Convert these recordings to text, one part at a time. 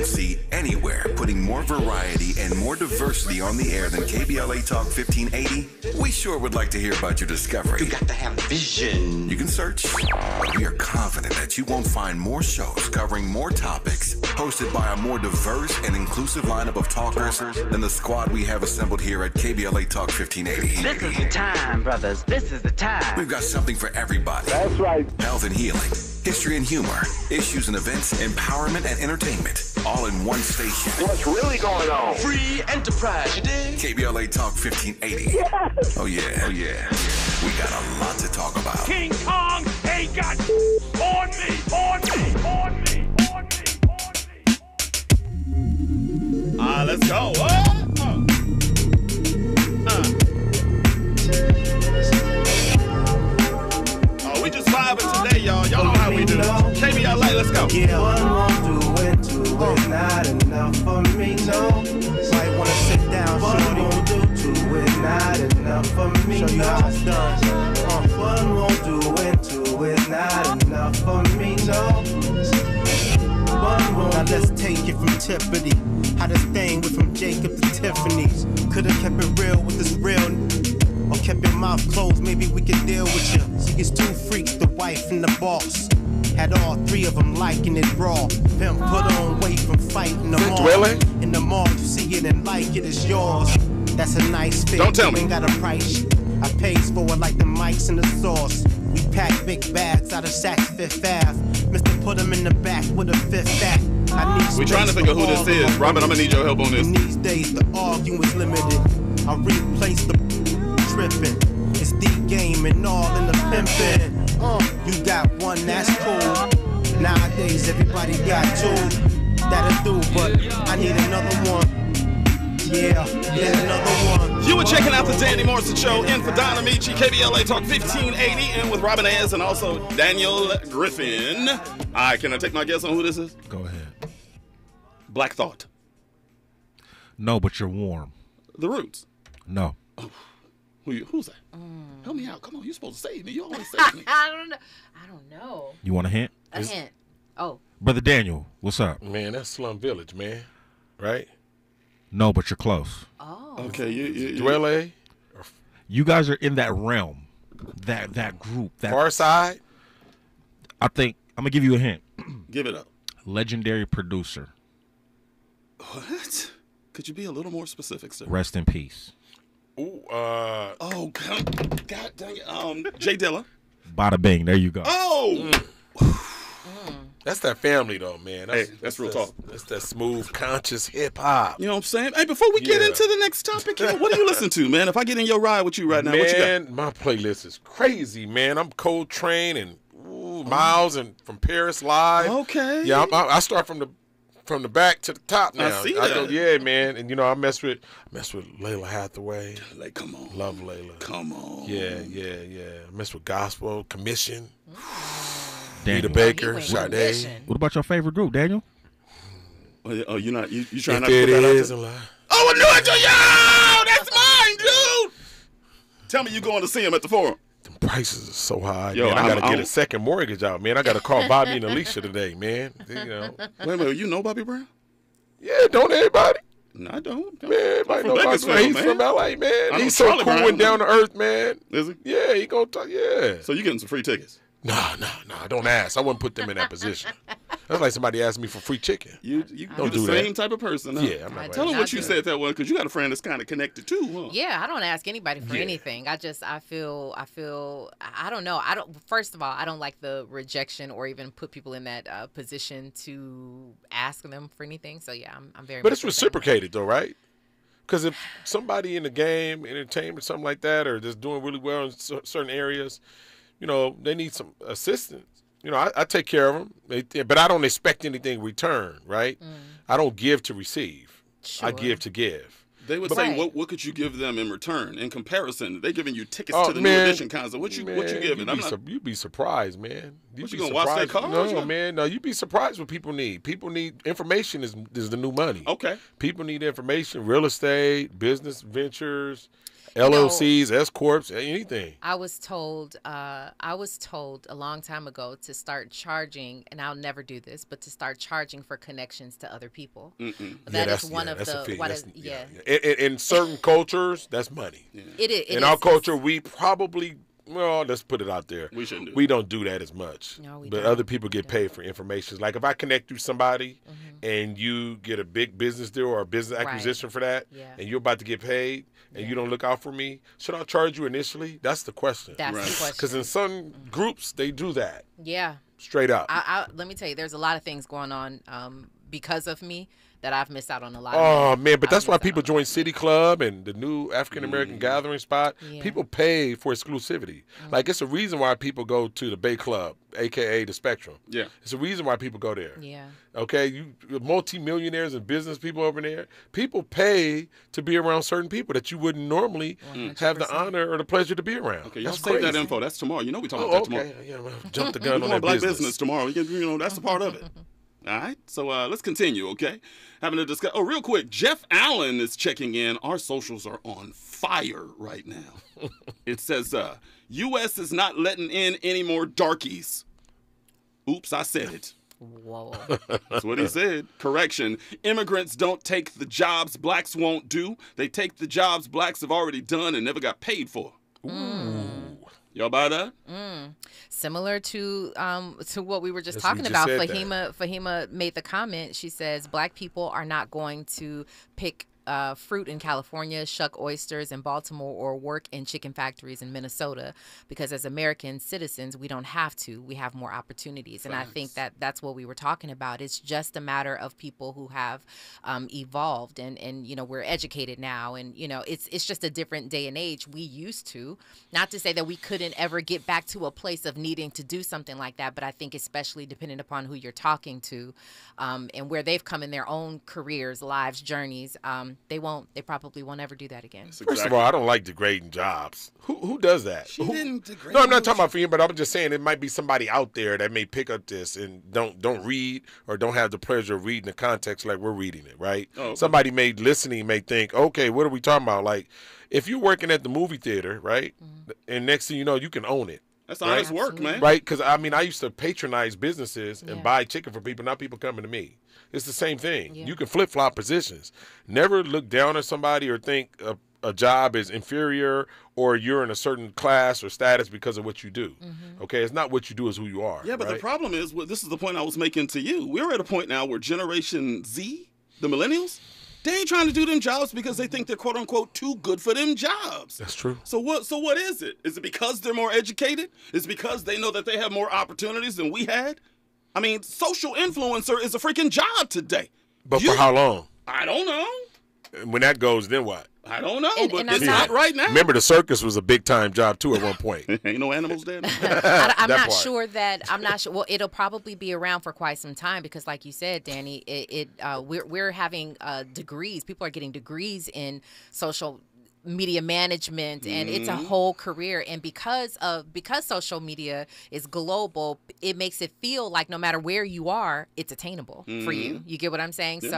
won't see anywhere, putting more variety and more diversity on the air than KBLA Talk 1580, we sure would like to hear about your discovery. You got to have vision. You can search, but we are confident that you won't find more shows covering more topics, hosted by a more diverse and inclusive lineup of talkers than the squad we have assembled here at KBLA Talk 1580. This is the time, brothers. This is the time. We've got something for everybody. That's right. Health and healing, history and humor, issues and events, empowerment and entertainment, all in one station. What's really going on? Free enterprise, you dig? KBLA Talk 1580. Yes. Oh yeah, oh yeah. We got a lot to talk about. King Kong ain't got on me, on me, on me, on me, on me. Let's go. We just vibing today, y'all. Y'all know how we do. KBLA, let's go. Yeah, one won't do it, two is not enough for me, no. Might wanna sit down, one won't do, two is not enough for me, show you how it's done. One won't do it, two is not enough for me, no. One won't. Now let's take it from Tiffany. How this thing went from Jacob to Tiffany's. Could've kept it real with this real, or kept your mouth closed, maybe we could deal with you. See, it's two freaks, the wife and the boss. Had all three of them liking it raw. Pimp put on weight from fighting the mall. Really? In the mall, you see it and like it, it's yours. That's a nice fit. Don't tell me. Ain't got a price. I pays for it like the mics and the sauce. We pack big bags out of Saks Fifth Ave. Mr. Put 'em in the back with a fifth act. I need We trying to think of who this is. Robin, I'm gonna need your help on this. In these days, the arguing is limited. I replace the tripping. It's the game and all in the pimping. You got one, that's cool. Nowadays, everybody got two. That'll do, but I need another one. Yeah, another one. You were checking out the Danny Morrison Show in for Don Amici, KBLA Talk 1580, and with Robin Ayers and also Daniel Griffin. All right, can I take my guess on who this is? Go ahead. Black Thought. No, but you're warm. The Roots. No. Oh, who's that? Help me out. Come on, you're supposed to save me. You always save me. I don't know. You want a hint? A hint. Oh. Brother Daniel, what's up? Man, that's Slum Village, man. Right? No, but you're close. Oh. Okay, you Dwelle? You guys are in that realm, that group. That Far Side? I think I'm gonna give you a hint. Give it up. Legendary producer. What? Could you be a little more specific, sir? Rest in peace. Ooh, Oh, God dang it. Jay Dilla. Bada bing. There you go. Oh! that's that family, though, man. That's real talk. That's that smooth, conscious hip-hop. You know what I'm saying? Hey, before we get into the next topic, what do you listen to, man? If I get in your ride with you right now, man, what you got? My playlist is crazy, man. I'm Coltrane and Miles and from Paris Live. Okay. Yeah, I start from the back to the top now. I see that. Yeah, man. And, I mess with Layla Hathaway. Like, come on. Love Layla. Come on. Yeah. I mess with gospel, Commission. Daniel. Nita Baker, went Sade. Commission. What about your favorite group, Daniel? Oh, you're not. You trying If not to it put that out is there? a lie. Oh, I knew it. Yo, that's mine, dude. Tell me you going to see him at the Forum. The prices are so high, Yo, man. I gotta I'm- get a second mortgage out, man. I gotta call Bobby and Alicia today, man. Wait a minute, you know Bobby Brown? Yeah, don't everybody? No, I don't. Man, everybody I'm know from Bobby Bakersfield, Brown. He's man. from LA, man. I know He's so Charlie cool Brown. and down to earth, man. Is he? Yeah, he gonna talk. Yeah. So you getting some free tickets? Nah. Don't ask. I wouldn't put them in that position. That's like somebody asked me for free chicken. You Don't the do same that. type of person, huh? Yeah, I'm not. Tell right. him what you said that one, because you got a friend that's kind of connected too, huh? Yeah, I don't ask anybody for anything. I feel, I don't know. First of all, I don't like the rejection or even put people in that position to ask them for anything. So yeah, I'm very. But much it's the same. reciprocated though, right? Because if somebody in the game, entertainment, something like that, or just doing really well in certain areas, they need some assistance. I take care of them, but I don't expect anything in return, right? I don't give to receive. Sure. I give to give. They would say, what could you give them in return? In comparison, they're giving you tickets to the man, new edition concert. What you giving? You'd be surprised, man. What you gonna watch their cars? No, man. No, you'd be surprised what people need. People need information is the new money. Okay. People need information, real estate, business ventures, LLCs, S corps, anything. I was told a long time ago to start charging, and I'll never do this, but to start charging for connections to other people. That is one of the in certain cultures, that's money. Yeah. It is. In our culture, we probably. Well, let's put it out there. We shouldn't do We don't do that as much. No, we but don't. other people get paid for information. Like if I connect you somebody and you get a big business deal or a business acquisition for that, and you're about to get paid and you don't look out for me, should I charge you initially? That's the question. That's the question. Because in some groups, they do that. Yeah. Straight up. Let me tell you, there's a lot of things going on because of me that I've missed out on a lot. Oh, man, but that's why people join City Club and the new African-American gathering spot. Yeah. People pay for exclusivity. Like, it's a reason why people go to the Bay Club, a.k.a. the Spectrum. Yeah. It's a reason why people go there. Yeah. Okay? You multimillionaires and business people over there, people pay to be around certain people that you wouldn't normally have the honor or the pleasure to be around. Okay, y'all That's save that crazy. info. That's tomorrow. You know we talking about that tomorrow. Yeah, well, jump the gun on that Black business. tomorrow. That's a part of it. All right, so let's continue, okay? Having a discuss. Oh, real quick, Jeff Allen is checking in. Our socials are on fire right now. It says, U.S. is not letting in any more darkies. Oops, I said it. Whoa. That's what he said. Correction. Immigrants don't take the jobs blacks won't do. They take the jobs blacks have already done and never got paid for. Ooh. Y'all buy that? Similar to what we were just Yes, talking we just about. said Fahima made the comment. She says black people are not going to pick fruit in California, shuck oysters in Baltimore, or work in chicken factories in Minnesota, because as American citizens, we don't have to. We have more opportunities. And I think that's what we were talking about. It's just a matter of people who have evolved and you know, we're educated now. And, you know, it's just a different day and age. We used to, not to say that we couldn't ever get back to a place of needing to do something like that, but I think especially depending upon who you're talking to and where they've come in their own careers, lives, journeys, they probably won't ever do that again. First of all, I don't like degrading jobs. Who does that? She didn't degrade. No, I'm not talking about for you, but I'm just saying it might be somebody out there that may pick up this and don't read or don't have the pleasure of reading the context like we're reading it, right? Oh, okay. Somebody listening may think, okay, what are we talking about? Like, if you're working at the movie theater, right, and next thing you know, you can own it. That's honest work, man. Right? Because, I mean, I used to patronize businesses and buy chicken for people, not people coming to me. It's the same thing. Yeah. You can flip-flop positions. Never look down at somebody or think a job is inferior or you're in a certain class or status because of what you do. Okay? It's not what you do, it's who you are. Yeah, but right? the problem is, this is the point I was making to you. We're at a point now where Generation Z, the millennials, they ain't trying to do them jobs because they think they're quote unquote too good for them jobs. That's true. So what is it? Is it because they're more educated? Is it because they know that they have more opportunities than we had? I mean, social influencer is a freaking job today. But for how long? I don't know. When that goes, then what? I don't know, but and it's I'm not right now. Remember, the circus was a big-time job, too, at one point. Ain't no animals there. I'm not part. sure. Well, it'll probably be around for quite some time because, like you said, Danny, we're having degrees. People are getting degrees in social media management, and it's a whole career. And because social media is global, it makes it feel like no matter where you are, it's attainable for you. You get what I'm saying? Yeah.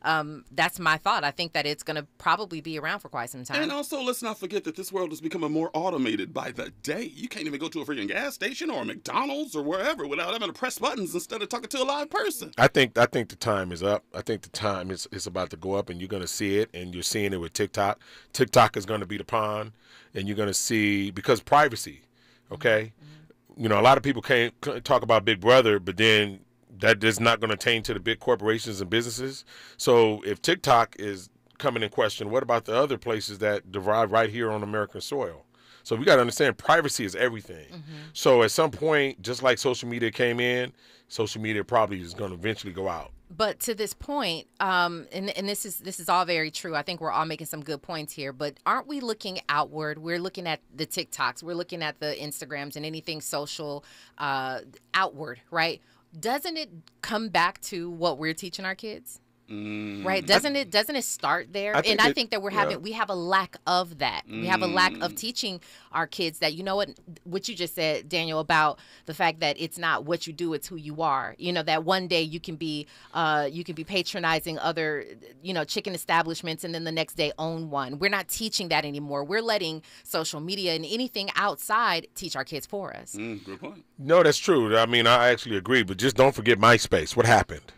So that's my thought. I think that it's going to probably be around for quite some time. And also, let's not forget that this world is becoming more automated by the day. You can't even go to a freaking gas station or a McDonald's or wherever without having to press buttons instead of talking to a live person. I think the time is up. I think the time is about to go up, and you're going to see it, and you're seeing it with TikTok. TikTok is going to be the pawn, and you're going to see, because privacy, okay? You know, a lot of people can't talk about Big Brother, but then that is not going to attain to the big corporations and businesses. So if TikTok is coming in question, what about the other places that derive right here on American soil? So we got to understand privacy is everything. So at some point, just like social media came in, social media probably is going to eventually go out. But to this point, and this is all very true. I think we're all making some good points here. But aren't we looking outward? We're looking at the TikToks. We're looking at the Instagrams and anything social outward, right? Doesn't it come back to what we're teaching our kids? Right? Doesn't it start there? I think that we have a lack of that. We have a lack of teaching our kids that, you know what you just said, Daniel, about the fact that it's not what you do, it's who you are. You know, that one day you can be patronizing other, chicken establishments, and then the next day own one. We're not teaching that anymore. We're letting social media and anything outside teach our kids for us. Good point. No, that's true. I mean, I actually agree, but just don't forget MySpace. What happened?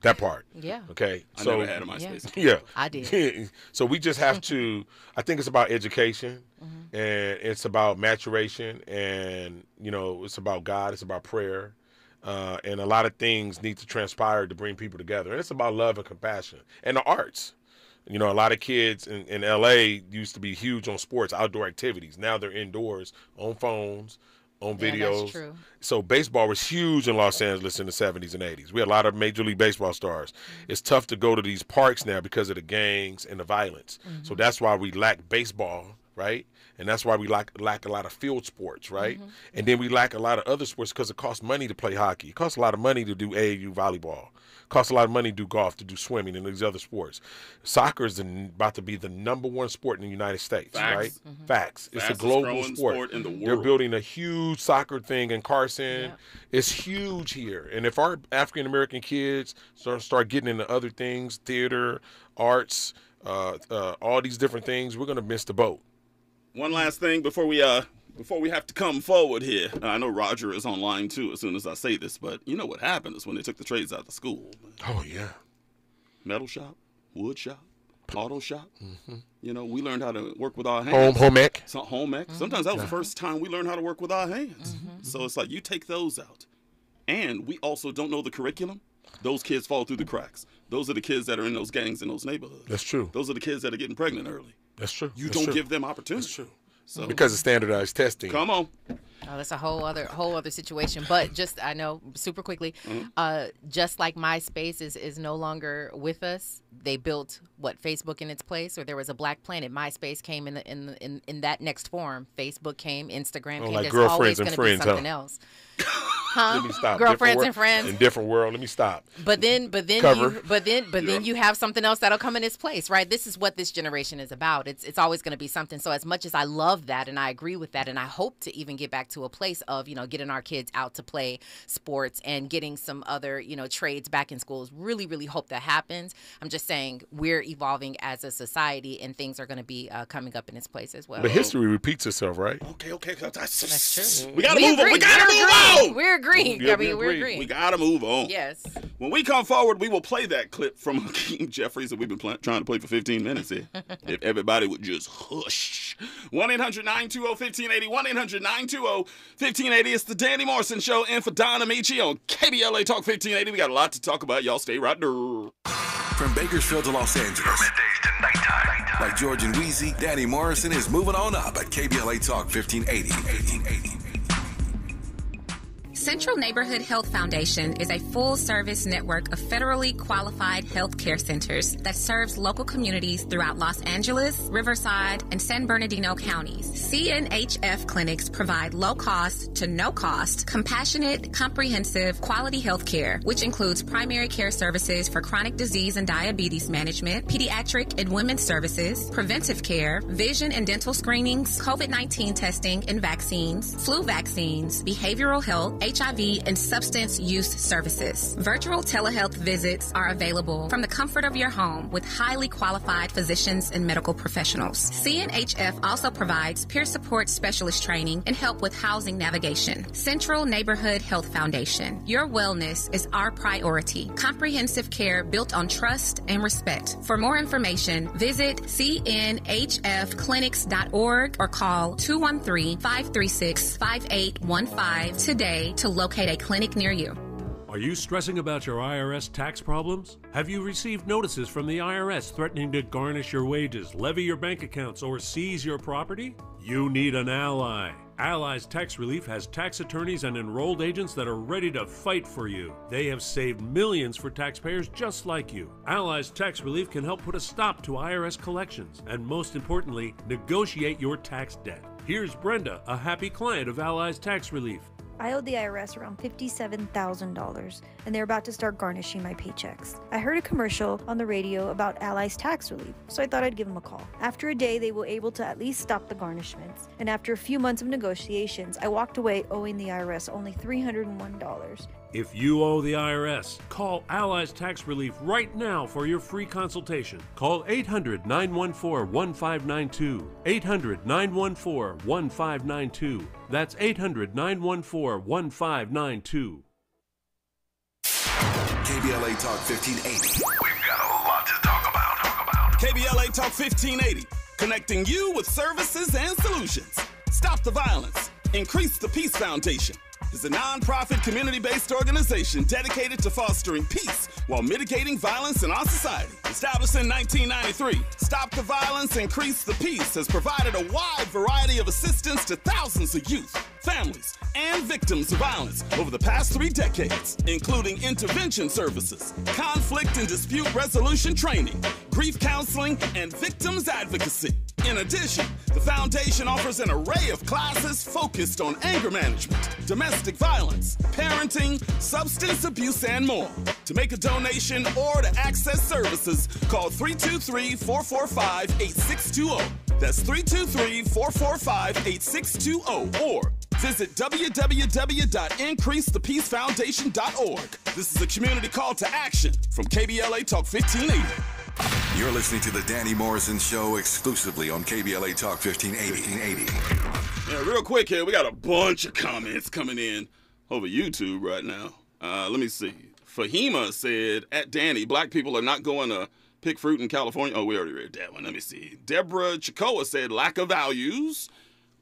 That part. Yeah. Okay. I never had a MySpace. Yeah. I did. So we just have to, I think it's about education, and it's about maturation, and, it's about God, it's about prayer. And a lot of things need to transpire to bring people together. And it's about love and compassion and the arts. A lot of kids in LA used to be huge on sports, outdoor activities. Now they're indoors on phones, on videos. That's true. So baseball was huge in Los Angeles in the 70s and 80s. We had a lot of Major League Baseball stars. It's tough to go to these parks now because of the gangs and the violence. So that's why we lack baseball, right? And that's why we lack a lot of field sports, right? And then we lack a lot of other sports because it costs money to play hockey. It costs a lot of money to do AAU volleyball. It costs a lot of money to do golf, to do swimming, and these other sports. Soccer is about to be the #1 sport in the United States, right? Facts. It's a global sport in the world. They're building a huge soccer thing in Carson. Yeah. It's huge here. And if our African-American kids start getting into other things, theater, arts, all these different things, we're going to miss the boat. One last thing before we have to come forward here. I know Roger is online too as soon as I say this, but you know what happened is when they took the trades out of school. Oh, yeah. Metal shop, wood shop, auto shop. We learned how to work with our hands. Home ec. Home ec. Sometimes that was the first time we learned how to work with our hands. So it's like you take those out. And we also don't know the curriculum. Those kids fall through the cracks. Those are the kids that are in those gangs in those neighborhoods. That's true. Those are the kids that are getting pregnant early. That's true. You don't give them opportunity. That's true. So, because of standardized testing. Come on. Oh, that's a whole other situation. But just, I know, super quickly, just like MySpace is no longer with us, they built Facebook in its place, or there was a Black Planet. MySpace came in that next form. Facebook came, Instagram came. Like There's girlfriends always and going to friends, be something else. Let me stop. Girlfriends and friends. In different world. Let me stop. But then you have something else that'll come in its place, right? This is what this generation is about. It's always going to be something. So as much as I love that and I agree with that, and I hope to even get back to a place of getting our kids out to play sports and getting some other trades back in schools. Really, really hope that happens. I'm just saying we're evolving as a society, and things are going to be coming up in its place as well. But history repeats itself, right? Okay. That's true. We gotta move on. We gotta move on. We're agreeing. Yeah, We're agreeing. We gotta move on. Yes. When we come forward, we will play that clip from Hakeem Jeffries that we've been trying to play for 15 minutes here. If everybody would just hush. 1-800-920-1580. 1-800-920-1580. It's the Danny Morrison Show, and for Don Amici on KBLA Talk 1580. We got a lot to talk about. Y'all stay right there. From Bakersfield to Los Angeles. From middays to nighttime. Like George and Wheezy, Danny Morrison is moving on up at KBLA Talk 1580. Central Neighborhood Health Foundation is a full-service network of federally qualified health care centers that serves local communities throughout Los Angeles, Riverside, and San Bernardino counties. CNHF clinics provide low-cost to no-cost, compassionate, comprehensive, quality health care, which includes primary care services for chronic disease and diabetes management, pediatric and women's services, preventive care, vision and dental screenings, COVID-19 testing and vaccines, flu vaccines, behavioral health, HIV, and substance use services. Virtual telehealth visits are available from the comfort of your home with highly qualified physicians and medical professionals. CNHF also provides peer support specialist training and help with housing navigation. Central Neighborhood Health Foundation. Your wellness is our priority. Comprehensive care built on trust and respect. For more information, visit cnhfclinics.org or call 213-536-5815 today to locate a clinic near you. Are you stressing about your IRS tax problems? Have you received notices from the IRS threatening to garnish your wages, levy your bank accounts, or seize your property? You need an ally. Allies Tax Relief has tax attorneys and enrolled agents that are ready to fight for you. They have saved millions for taxpayers just like you. Allies Tax Relief can help put a stop to IRS collections and, most importantly, negotiate your tax debt. Here's Brenda, a happy client of Allies Tax Relief. I owed the IRS around $57,000, and they're about to start garnishing my paychecks. I heard a commercial on the radio about Ally's tax relief, so I thought I'd give them a call. After a day, they were able to at least stop the garnishments, and after a few months of negotiations, I walked away owing the IRS only $301. If you owe the IRS, call Allies Tax Relief right now for your free consultation. Call 800-914-1592. 800-914-1592. That's 800-914-1592. KBLA Talk 1580. We've got a lot to talk about. KBLA Talk 1580, connecting you with services and solutions. Stop the violence. Increase the Peace Foundation is a non-profit community-based organization dedicated to fostering peace while mitigating violence in our society. Established in 1993, Stop the Violence, Increase the Peace has provided a wide variety of assistance to thousands of youth, families, and victims of violence over the past 3 decades, including intervention services, conflict and dispute resolution training, grief counseling, and victims advocacy. In addition, the foundation offers an array of classes focused on anger management, domestic violence, parenting, substance abuse, and more. To make a donation or to access services, call 323-445-8620. That's 323-445-8620 or visit www.increasethepeacefoundation.org. This is a community call to action from KBLA Talk 1580. You're listening to the Danny Morrison Show exclusively on KBLA Talk 1580. Yeah, real quick here, we got a bunch of comments coming in over YouTube right now. Let me see. Fahima said, at Danny, black people are not going to pick fruit in California. Oh, we already read that one. Let me see. Deborah Chikoa said, lack of values.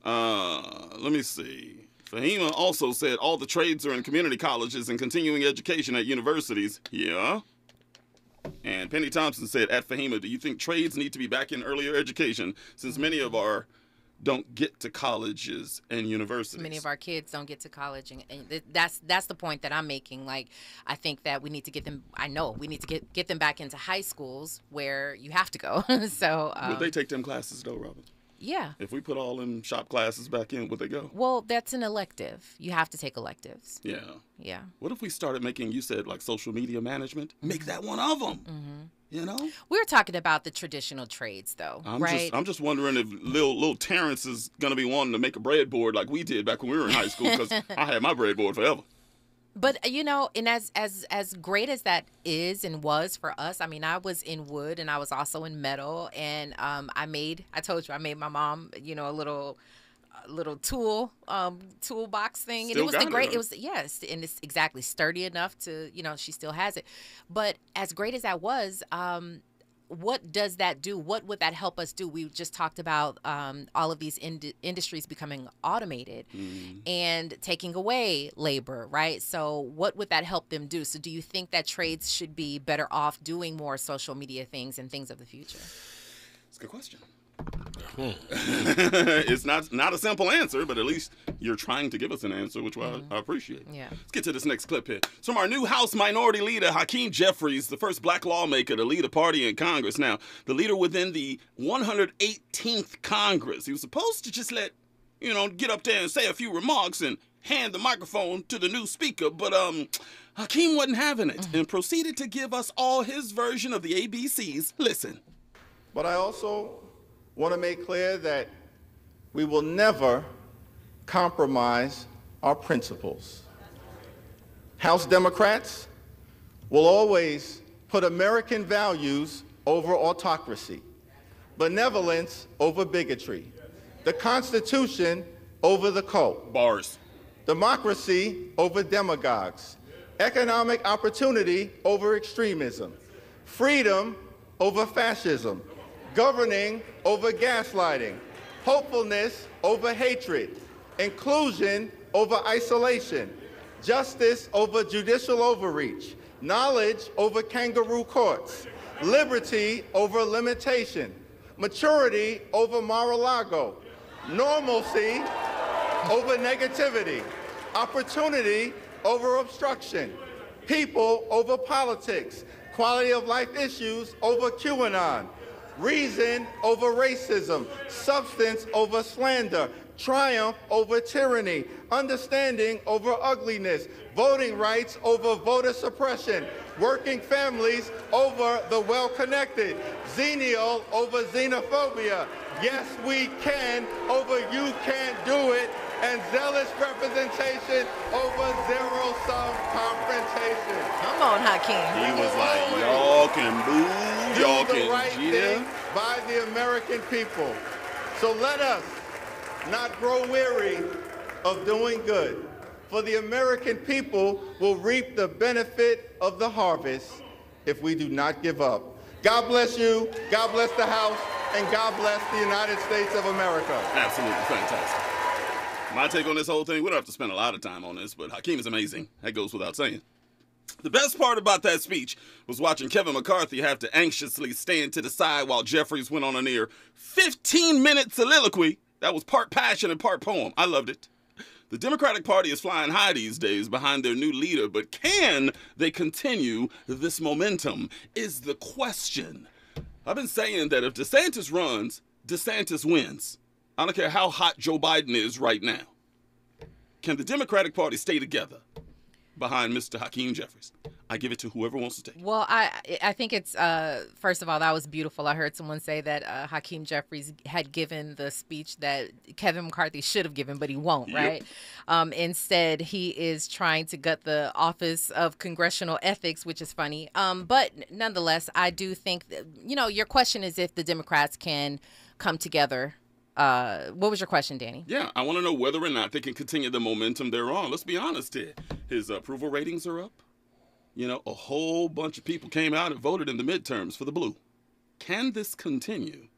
Let me see. Fahima also said, all the trades are in community colleges and continuing education at universities. Yeah. And Penny Thompson said, at Fahima, do you think trades need to be back in earlier education since many of our don't get to colleges and universities? Many of our kids don't get to college, and that's the point that I'm making. Like, I think that we need to get them. I know we need to get them back into high schools where you have to go. So would they take them classes though, Robin? Yeah. If we put all them shop classes back in, would they go? Well, that's an elective. You have to take electives. Yeah. Yeah. What if we started making, you said, like social media management? Make that one of them. Mm-hmm. You know? We're talking about the traditional trades, though, right? I'm just wondering if little Terrence is going to be wanting to make a breadboard like we did back when we were in high school, because I had my breadboard forever. But, you know, and as great as that is and was for us, I mean, I was in wood and I was also in metal, and I told you, I made my mom, you know, a little toolbox thing. Still, and it was yes, and it's exactly sturdy enough to, you know, she still has it. But as great as that was, what does that do? What would that help us do? We just talked about all of these industries becoming automated and taking away labor, right? So what would that help them do? So do you think that trades should be better off doing more social media things and things of the future? It's a good question. It's not a simple answer, but at least you're trying to give us an answer, which I appreciate. Yeah. Let's get to this next clip here. It's from our new House Minority Leader, Hakeem Jeffries, the first black lawmaker to lead a party in Congress. Now, the leader within the 118th Congress. He was supposed to just get up there and say a few remarks and hand the microphone to the new speaker, but Hakeem wasn't having it and proceeded to give us all his version of the ABCs. Listen. But I also want to make clear that we will never compromise our principles. House Democrats will always put American values over autocracy, benevolence over bigotry, the Constitution over the cult, bars, democracy over demagogues, economic opportunity over extremism, freedom over fascism, governing over gaslighting, hopefulness over hatred, inclusion over isolation, justice over judicial overreach, knowledge over kangaroo courts, liberty over limitation, maturity over Mar-a-Lago, normalcy over negativity, opportunity over obstruction, people over politics, quality of life issues over QAnon, reason over racism, substance over slander, triumph over tyranny, understanding over ugliness, voting rights over voter suppression, working families over the well-connected, xenial over xenophobia, yes we can over you can't do it, and zealous representation over zero-sum confrontation. Come on, Hakeem. He was like, y'all can boo, y'all Do the can right cheer. thing by the American people. So let us not grow weary of doing good, for the American people will reap the benefit of the harvest if we do not give up. God bless you, God bless the House, and God bless the United States of America. Absolutely fantastic. My take on this whole thing, we don't have to spend a lot of time on this, but Hakeem is amazing. That goes without saying. The best part about that speech was watching Kevin McCarthy have to anxiously stand to the side while Jeffries went on a near 15-minute soliloquy that was part passion and part poem. I loved it. The Democratic Party is flying high these days behind their new leader, but can they continue this momentum is the question. I've been saying that if DeSantis runs, DeSantis wins. I don't care how hot Joe Biden is right now. Can the Democratic Party stay together behind Mr. Hakeem Jeffries? I give it to whoever wants to take it. Well, I think it's, first of all, that was beautiful. I heard someone say that Hakeem Jeffries had given the speech that Kevin McCarthy should have given, but he won't, right? Instead, he is trying to gut the Office of Congressional Ethics, which is funny. But nonetheless, I do think that, your question is if the Democrats can come together. What was your question, Danny? Yeah, I want to know whether or not they can continue the momentum they're on. Let's be honest here. His approval ratings are up. A whole bunch of people came out and voted in the midterms for the blue. Can this continue?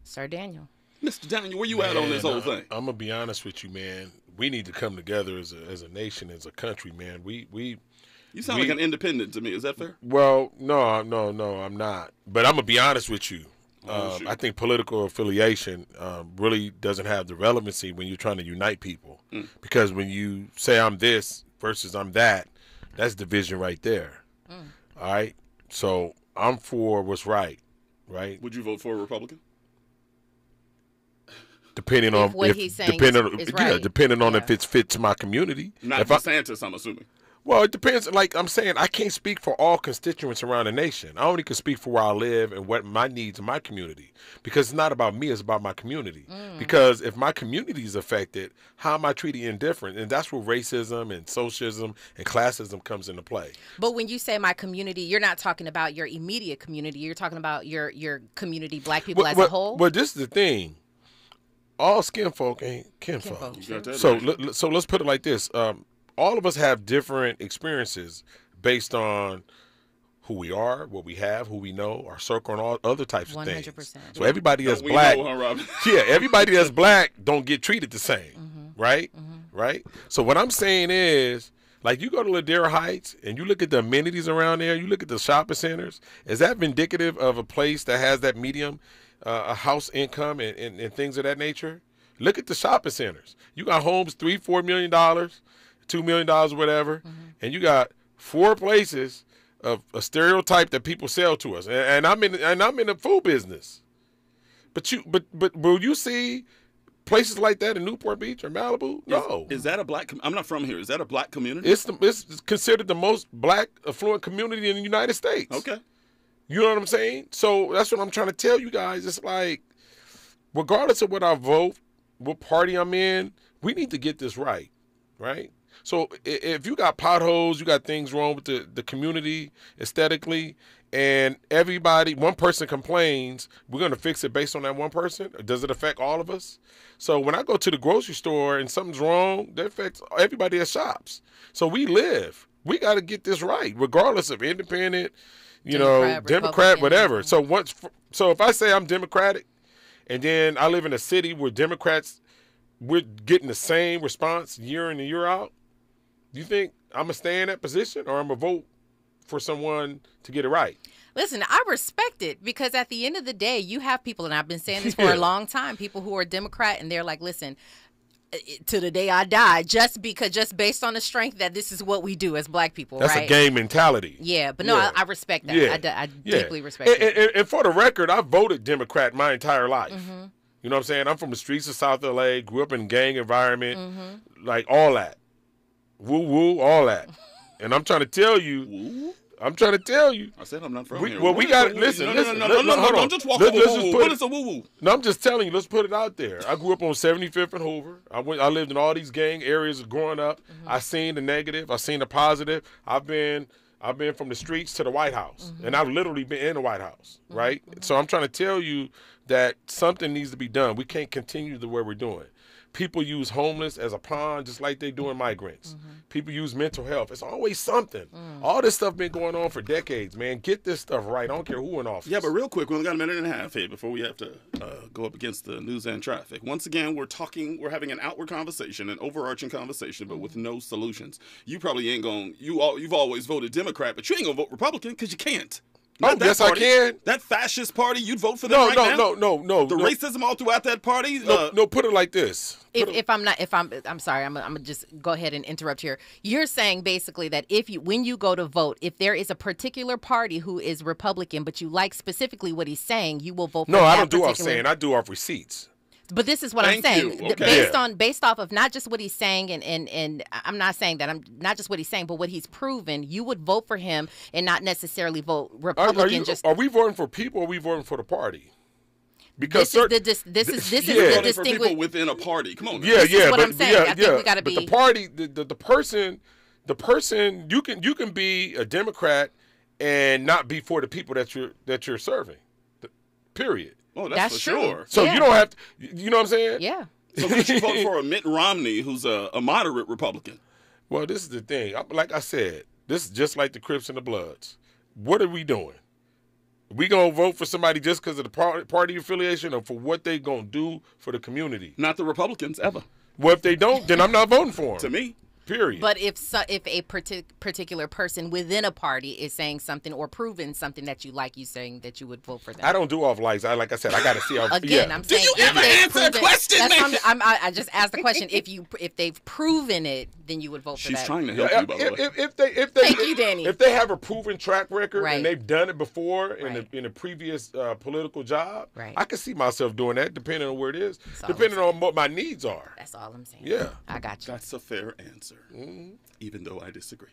Sir Daniel. Mr. Daniel, where you at on this whole thing? I'm going to be honest with you, man. We need to come together as a nation, as a country, man. You sound like an independent to me. Is that fair? Well, no, I'm not. But I'm going to be honest with you. I think political affiliation really doesn't have the relevancy when you're trying to unite people. Because when you say I'm this versus I'm that, that's division right there. All right? So I'm for what's right? Would you vote for a Republican? Depending on what he's saying is right. Depending on if it fits my community. Not DeSantis, I'm assuming. Well, it depends. Like I'm saying, I can't speak for all constituents around the nation. I only can speak for where I live and what my needs in my community. Because it's not about me, it's about my community. Because if my community is affected, how am I treated indifferent? And that's where racism and socialism and classism comes into play. But when you say my community, you're not talking about your immediate community. You're talking about your community, black people as a whole? But this is the thing. All skin folk ain't kinfolk. So let's put it like this. All of us have different experiences based on who we are, what we have, who we know, our circle, and all other types of things. 100%. So everybody that's black, everybody that's black don't get treated the same, right? Right? So what I'm saying is, like you go to Ladera Heights and you look at the amenities around there, you look at the shopping centers, is that indicative of a place that has that medium a house income and things of that nature? Look at the shopping centers. You got homes, $3-4 million. $2 million or whatever, and you got 4 places of a stereotype that people sell to us. And I'm in the food business. But will you see places like that in Newport Beach or Malibu? No. Is that a black? I'm not from here. Is that a black community? It's considered the most black affluent community in the United States. Okay. You know what I'm saying? So that's what I'm trying to tell you guys. It's like, regardless of what I vote, what party I'm in, we need to get this right, right? So if you got potholes, you got things wrong with the community aesthetically, and one person complains, we're going to fix it based on that one person? Or does it affect all of us? So when I go to the grocery store and something's wrong, that affects everybody that shops. So we got to get this right, regardless of independent, Democrat, whatever. So if I say I'm Democratic, and then I live in a city where Democrats, we're getting the same response year in and year out, do you think I'm going to stay in that position or I'm going to vote for someone to get it right? Listen, I respect it because at the end of the day, you have people, and I've been saying this for a long time, people who are Democrat, and they're like, listen, to the day I die, just based on the strength that this is what we do as black people, That's a game mentality. Yeah, but no, I respect that. I deeply respect it. And for the record, I voted Democrat my entire life. You know what I'm saying? I'm from the streets of South LA, grew up in gang environment, like all that. Woo, all that. And I'm trying to tell you. I said I'm not from here. Well, we got to listen. No, don't just walk over woo-woo. What is a woo-woo? No, I'm just telling you. Let's put it out there. I grew up on 75th and Hoover. I lived in all these gang areas growing up. I seen the negative. I seen the positive. I've been from the streets to the White House, and I've literally been in the White House, right? So I'm trying to tell you that something needs to be done. We can't continue the way we're doing. People use homeless as a pawn just like they do in migrants. People use mental health. It's always something. All this stuff been going on for decades, man. Get this stuff right. I don't care who in office. Yeah, but real quick, we only got a minute and a half here before we have to go up against the news and traffic. Once again, we're having an outward conversation, an overarching conversation, but with no solutions. You probably ain't going, you've always voted Democrat, but you ain't going to vote Republican because you can't. Yes, I can. That fascist party, you'd vote for them right now? No. The racism all throughout that party? No, put it like this. I'm sorry, I'm gonna just go ahead and interrupt here. You're saying basically that when you go to vote, if there is a particular party who is Republican, but you like specifically what he's saying, you will vote for that No, I don't do off saying. I do off receipts. But this is what I'm saying. Based off of not just what he's saying, and I'm not saying that, I'm not just what he's saying, but what he's proven, you would vote for him and not necessarily vote Republican. Are we voting for people or are we voting for the party? Because this is the distinguished people within a party. Come on. This is what I'm saying. I think we gotta be. But the party, the person, you can be a Democrat and not be for the people that you're serving. Period. Oh, that's for true. sure. So you don't have to, you know what I'm saying? Yeah. So could you vote for a Mitt Romney who's a moderate Republican? Well, this is the thing. Like I said, this is just like the Crips and the Bloods. What are we doing? We going to vote for somebody just because of the party affiliation or for what they going to do for the community? Not the Republicans, ever. Well, if they don't, then I'm not voting for them. To me. Period. But if a particular person within a party is saying something or proving something that you like, you saying that you would vote for them. I don't do off likes. Like I said, I got to see how. Again, I'm saying. Did you ever answer a question? I just asked the question. If they've proven it, then you would vote for that. She's trying to help you, by the way. Thank you, Danny. If they have a proven track record Right. and they've done it before Right. in a previous political job, Right. I can see myself doing that, depending on where it is, depending on what my needs are. That's all I'm saying. Yeah. I got you. That's a fair answer. Even though I disagree.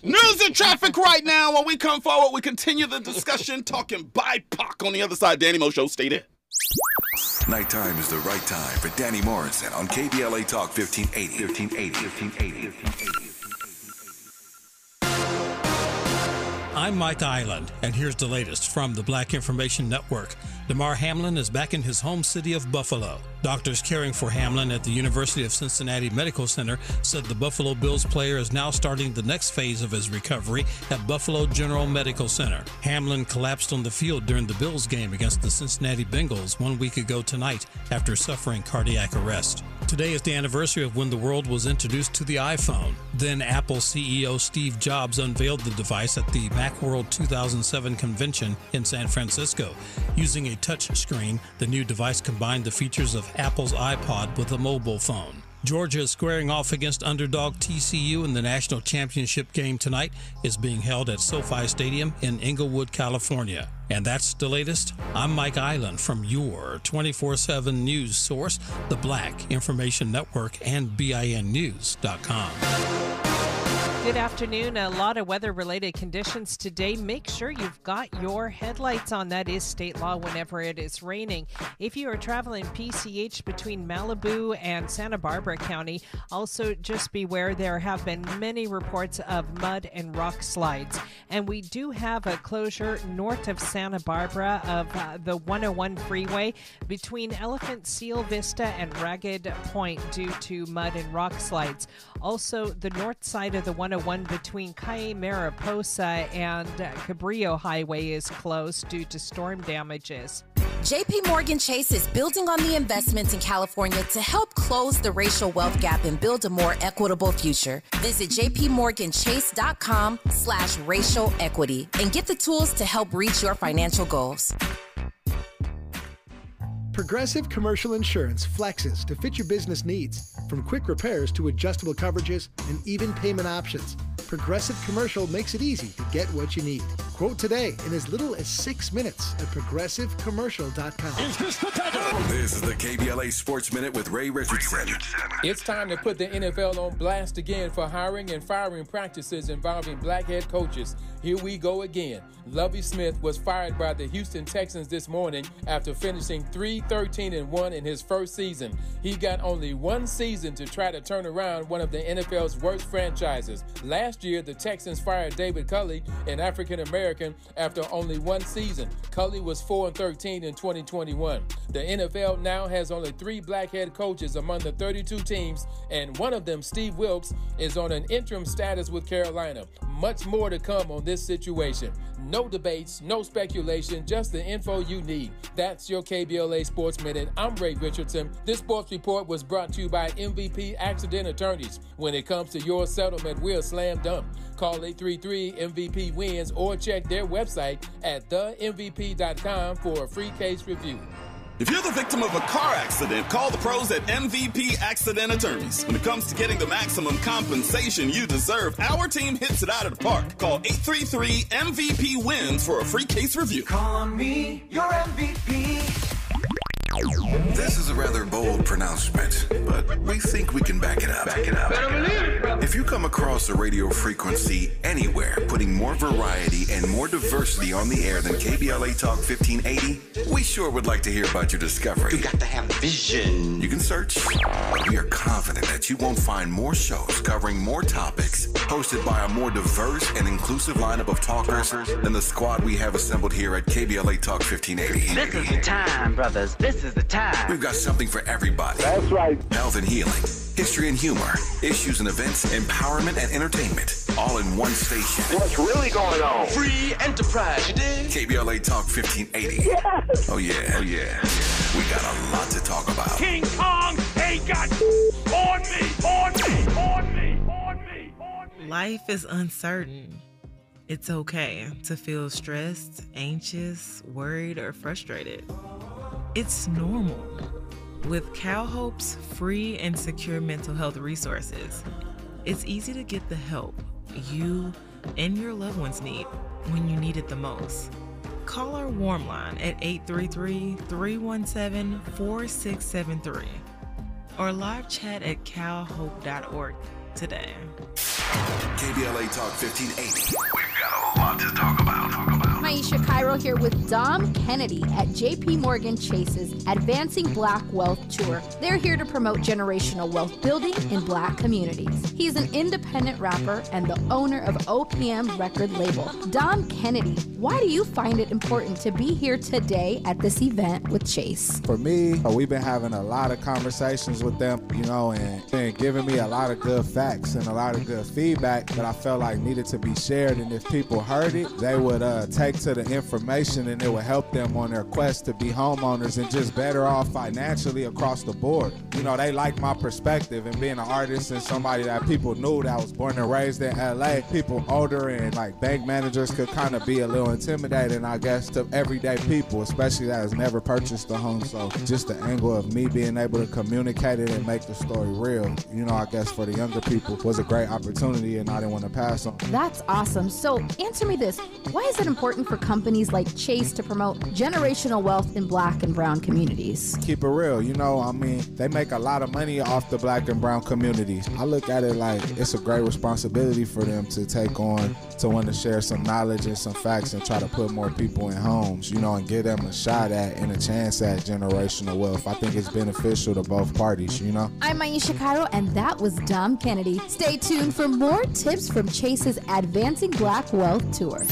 News and traffic right now. When we come forward, we continue the discussion talking BIPOC on the other side. Danny Mo Show, stay there. Nighttime is the right time for Danny Morrison on KBLA Talk 1580. I'm Mike Island, and here's the latest from the Black Information Network. Damar Hamlin is back in his home city of Buffalo. Doctors caring for Hamlin at the University of Cincinnati Medical Center said the Buffalo Bills player is now starting the next phase of his recovery at Buffalo General Medical Center. Hamlin collapsed on the field during the Bills game against the Cincinnati Bengals 1 week ago tonight after suffering cardiac arrest. Today is the anniversary of when the world was introduced to the iPhone. Then Apple CEO Steve Jobs unveiled the device at the Macworld 2007 convention in San Francisco. Using a touch screen, the new device combined the features of Apple's iPod with a mobile phone. Georgia is squaring off against underdog TCU in the national championship game tonight. It's being held at SoFi Stadium in Inglewood, California. And that's the latest. I'm Mike Island from your 24/7 news source, the Black Information Network and BINnews.com. Good afternoon. A lot of weather-related conditions today. Make sure you've got your headlights on. That is state law whenever it is raining. If you are traveling PCH between Malibu and Santa Barbara County, also just beware there have been many reports of mud and rock slides. And we do have a closure north of Santa Barbara of the 101 freeway between Elephant Seal Vista and Ragged Point due to mud and rock slides. Also, the north side of the 101 between Calle Mariposa and Cabrillo Highway is closed due to storm damages. JP Morgan Chase is building on the investments in California to help close the racial wealth gap and build a more equitable future. Visit jpmorganchase.com/racial equity and get the tools to help reach your financial goals. Progressive Commercial Insurance flexes to fit your business needs, from quick repairs to adjustable coverages and even payment options. Progressive Commercial makes it easy to get what you need. Quote today in as little as 6 minutes at progressivecommercial.com. This is the KBLA Sports Minute with Ray Richardson. It's time to put the NFL on blast again for hiring and firing practices involving black head coaches. Here we go again. Lovie Smith was fired by the Houston Texans this morning after finishing 3-13-1 in his first season. He got only one season to try to turn around one of the NFL's worst franchises. Last year, the Texans fired David Culley, an African-American, after only one season. Culley was 4-13 in 2021. The NFL now has only 3 black head coaches among the 32 teams, and one of them, Steve Wilkes, is on an interim status with Carolina. Much more to come on this situation. No debates, no speculation, just the info you need. That's your KBLA Sports Minute. I'm Ray Richardson. This sports report was brought to you by MVP Accident Attorneys. When it comes to your settlement, we're slam dunk. Call 833-MVP-WINS or check their website at themvp.com for a free case review. If you're the victim of a car accident, call the pros at MVP Accident Attorneys. When it comes to getting the maximum compensation you deserve, our team hits it out of the park. Call 833-MVP-WINS for a free case review. Call on me, your MVP. This is a rather bold pronouncement, but we think we can back it up. If you come across a radio frequency anywhere putting more variety and more diversity on the air than KBLA Talk 1580, we sure would like to hear about your discovery. You got to have vision. You can search. We are confident that you won't find more shows covering more topics, hosted by a more diverse and inclusive lineup of talkers than the squad we have assembled here at KBLA Talk 1580. This is the time, brothers. This is the time. We've got something for everybody. That's right. Health and healing, history and humor, issues and events, empowerment and entertainment, all in one station. What's really going on? Free enterprise, you dig? KBLA Talk 1580. Yes. Oh yeah. We got a lot to talk about. King Kong ain't got on me. Life is uncertain. It's okay to feel stressed, anxious, worried, or frustrated. It's normal. With CalHope's free and secure mental health resources, it's easy to get the help you and your loved ones need when you need it the most. Call our warm line at 833-317-4673 or live chat at calhope.org today. KBLA Talk 1580. We've got a lot to talk about. Maisha Cairo here with Dom Kennedy at JP Morgan Chase's Advancing Black Wealth Tour. They're here to promote generational wealth building in Black communities. He's an independent rapper and the owner of OPM record label. Dom Kennedy, why do you find it important to be here today at this event with Chase? For me, we've been having a lot of conversations with them, and giving me a lot of good facts and a lot of good feedback that I felt like needed to be shared. And if people heard it, they would take to the information and it would help them on their quest to be homeowners and just better off financially across the board. They like my perspective and being an artist and somebody that people knew that was born and raised in LA. People older and like bank managers could kind of be a little intimidating, I guess, to everyday people, especially that has never purchased a home. So just the angle of me being able to communicate it and make the story real, I guess for the younger people was a great opportunity and I didn't want to pass on. That's awesome. So answer me this. Why is it important for companies like Chase to promote generational wealth in Black and brown communities? Keep it real. They make a lot of money off the Black and brown communities. I look at it like it's a great responsibility for them to take on, to want to share some knowledge and some facts and try to put more people in homes, and give them a shot at and a chance at generational wealth. I think it's beneficial to both parties, I'm Maisha Cairo, and that was Dom Kennedy. Stay tuned for more tips from Chase's Advancing Black Wealth Tour.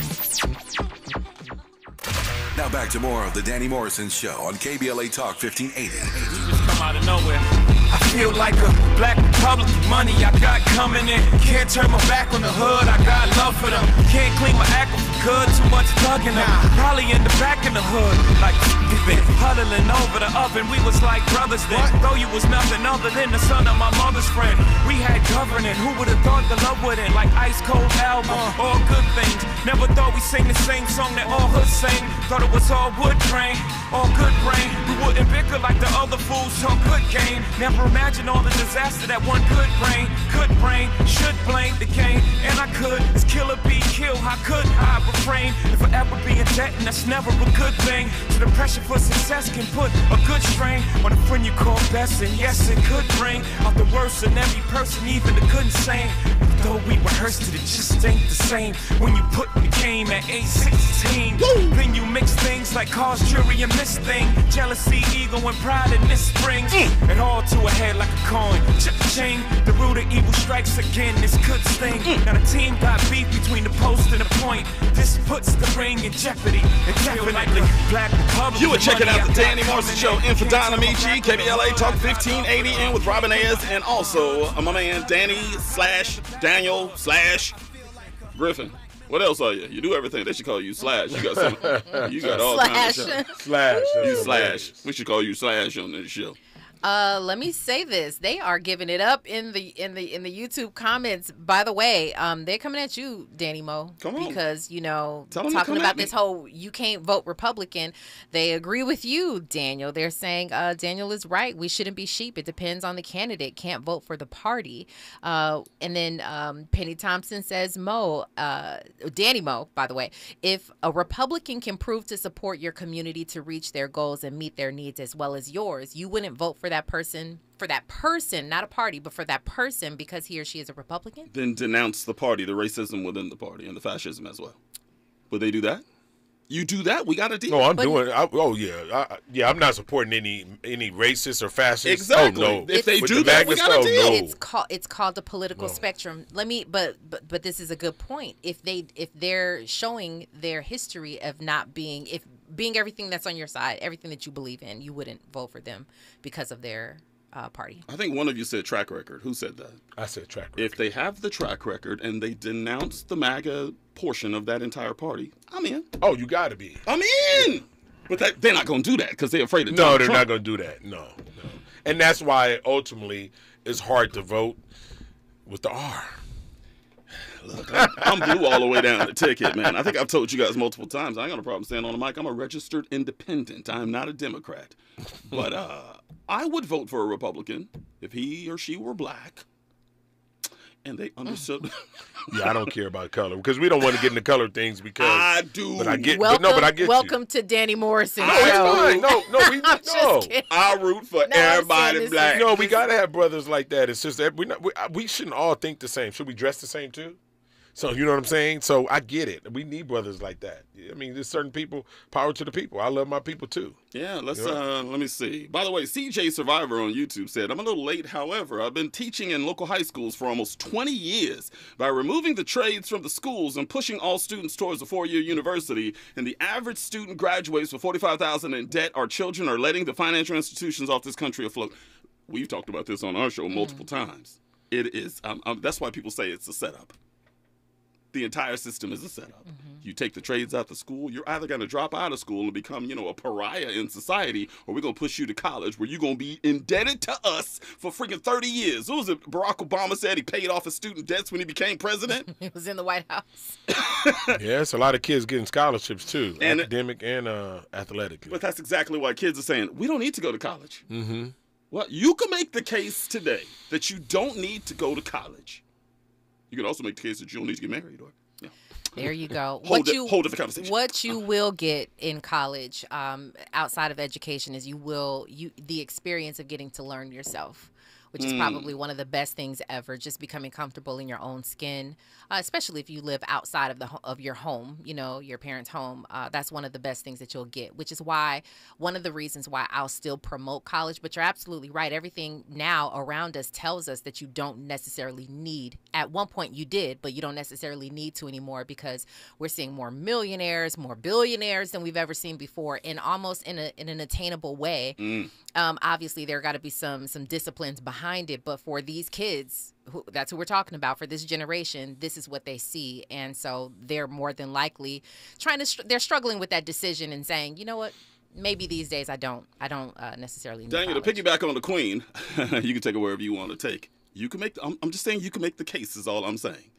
Now back to more of the Danny Morrison Show on KBLA Talk 1580. Just come out of nowhere. I feel like a black republic. Money I got coming in. Can't turn my back on the hood. I got love for them. Can't clean my act for good. Too much thugging them. Probably in the back in the hood. Like husband. Huddling over the oven, we was like brothers then. Though you was nothing other than the son of my mother's friend. We had governing, who would have thought the love wouldn't? Like Ice Cold album, all good things. Never thought we sing the same song that all hoods sing. Thought it was all wood grain, all good brain. We wouldn't bicker like the other fools talk good game. Never imagined all the disaster that one could brain, should blame the game. And I could, it's kill or be killed. How could I refrain if I ever be in debt? And that's never a good thing. So the pressure for success can put a good strain on a friend you call best. And yes, it could bring out the worst in every person, even the good and sane. But though we rehearsed it, it just ain't the same. When you put in the game at age 16, then you mix things like cause, jury, and miss thing. Jealousy, ego, and pride in this springs. It all to a head like a coin. Ching, the root of evil strikes again. This could sting. Now the team got beef between the post and the point. This puts the ring in jeopardy. It definitely Black Republic. You were checking out the Danny Morrison Show in for Don Amici, KBLA Talk 1580 in with Robin Ayers, and also my man Danny / Daniel / Griffin. What else are you? You do everything. They should call you Slash. You got some. You got all kinds of show. Slash. You Slash. We should call you Slash on this show. Let me say this. They are giving it up in the YouTube comments. By the way, they're coming at you, Danny Mo. Come on. Because, you know, Tell them talking about this whole you can't vote Republican. They agree with you, Daniel. They're saying Daniel is right. We shouldn't be sheep. It depends on the candidate. Can't vote for the party. And then Penny Thompson says, Danny Mo, by the way, if a Republican can prove to support your community to reach their goals and meet their needs as well as yours, you wouldn't vote for that person, not a party, but for that person because he or she is a Republican? Then denounce the party, the racism within the party, and the fascism as well. Would they do that? You do that, we got to deal. No, I'm doing. I'm not supporting any racist or fascist. Exactly. Oh, no. If they do that, we got to deal. It's called the political spectrum. But this is a good point. If they're showing their history of not being being everything that's on your side, everything that you believe in, you wouldn't vote for them because of their party. I think one of you said track record. Who said that? I said track record. If they have the track record and they denounce the MAGA portion of that entire party, I'm in. Oh, you got to be. I'm in. But they're not going to do that because they're afraid of No, Donald they're Trump. not going to do that. No. And that's why ultimately it's hard to vote with the R. Look, I'm blue all the way down the ticket, man. I think I've told you guys multiple times. I ain't got a problem standing on the mic. I'm a registered independent. I'm not a Democrat. But I would vote for a Republican if he or she were black and they understood. Yeah, I don't care about color because we don't want to get into color things because I do. But I get. Welcome to Danny Morrison. No, it's fine. No. I root for everybody black. No, we gotta have brothers like that. It's just that we shouldn't all think the same. Should we dress the same too? So you know what I'm saying? So I get it. We need brothers like that. I mean, there's certain people. Power to the people. I love my people too. Yeah, let me see. By the way, CJ Survivor on YouTube said, I'm a little late, however, I've been teaching in local high schools for almost 20 years. By removing the trades from the schools and pushing all students towards a 4-year university, and the average student graduates with $45,000 in debt, our children are letting the financial institutions off this country afloat. We've talked about this on our show multiple times. It is. That's why people say it's a setup. The entire system is a setup. You take the trades out of school, you're either going to drop out of school and become, a pariah in society, or we're going to push you to college where you're going to be indebted to us for freaking 30 years. What was it Barack Obama said he paid off his student debts when he became president? He was in the White House. Yeah, it's a lot of kids getting scholarships too, academic and athletic. But that's exactly why kids are saying, we don't need to go to college. Mm-hmm. Well, you can make the case today that you don't need to go to college. You can also make the case that you don't need to get married. Or, There you go. Whole different conversation. What you will get in college, outside of education, is the experience of getting to learn yourself, which is probably one of the best things ever. Just becoming comfortable in your own skin, especially if you live outside of your home, your parents' home. That's one of the best things that you'll get, which is why one of the reasons why I'll still promote college. But you're absolutely right. Everything now around us tells us that you don't necessarily need. At one point you did, but you don't necessarily need to anymore because we're seeing more millionaires, more billionaires than we've ever seen before, and almost in an attainable way. Obviously, there got to be some disciplines behind it, but for these kids, that's who we're talking about, for this generation, this is what they see, and so they're more than likely they're struggling with that decision and saying, you know what, maybe these days I don't necessarily need Daniel, to college. piggyback on the queen, you can take it wherever you want to take. You can make. I'm just saying you can make the case. Is all I'm saying.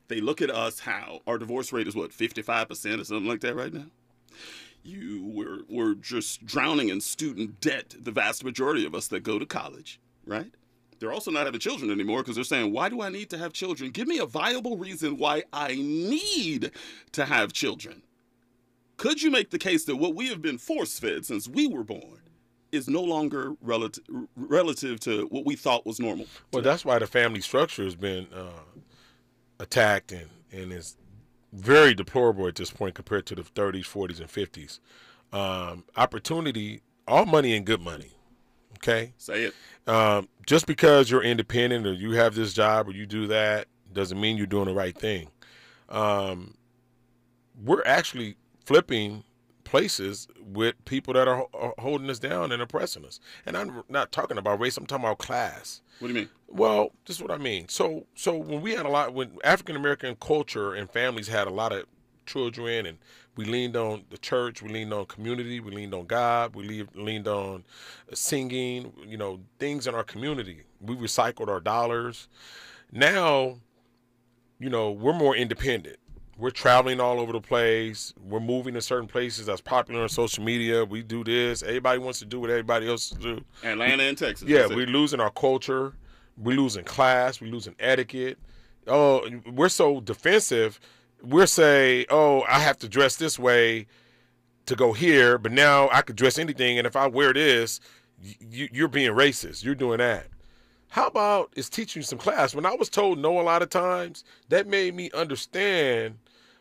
They look at us how our divorce rate is 55% or something like that right now. We're just drowning in student debt. The vast majority of us that go to college, right? They're also not having children anymore because they're saying, why do I need to have children? Give me a viable reason why I need to have children. Could you make the case that what we have been force-fed since we were born is no longer relative to what we thought was normal? Well, that's why the family structure has been attacked and is very deplorable at this point compared to the 30s, 40s, and 50s. Opportunity, all money ain't good money. Okay? Say it. Just because you're independent or you have this job or you do that doesn't mean you're doing the right thing. We're actually flipping places with people that are holding us down and oppressing us. And I'm not talking about race. I'm talking about class. What do you mean? Well, this is what I mean. So when we had when African-American culture and families had a lot of children and we leaned on the church, we leaned on community, we leaned on God, we leaned on singing, things in our community. We recycled our dollars. Now, we're more independent. We're traveling all over the place. We're moving to certain places that's popular on social media. We do this. Everybody wants to do what everybody else do. Atlanta and Texas. Yeah, we're losing our culture. We're losing class. We're losing etiquette. Oh, we're so defensive. We'll say, I have to dress this way to go here, but now I could dress anything, and if I wear this, you're being racist. You're doing that. How about it's teaching you some class? When I was told no a lot of times, that made me understand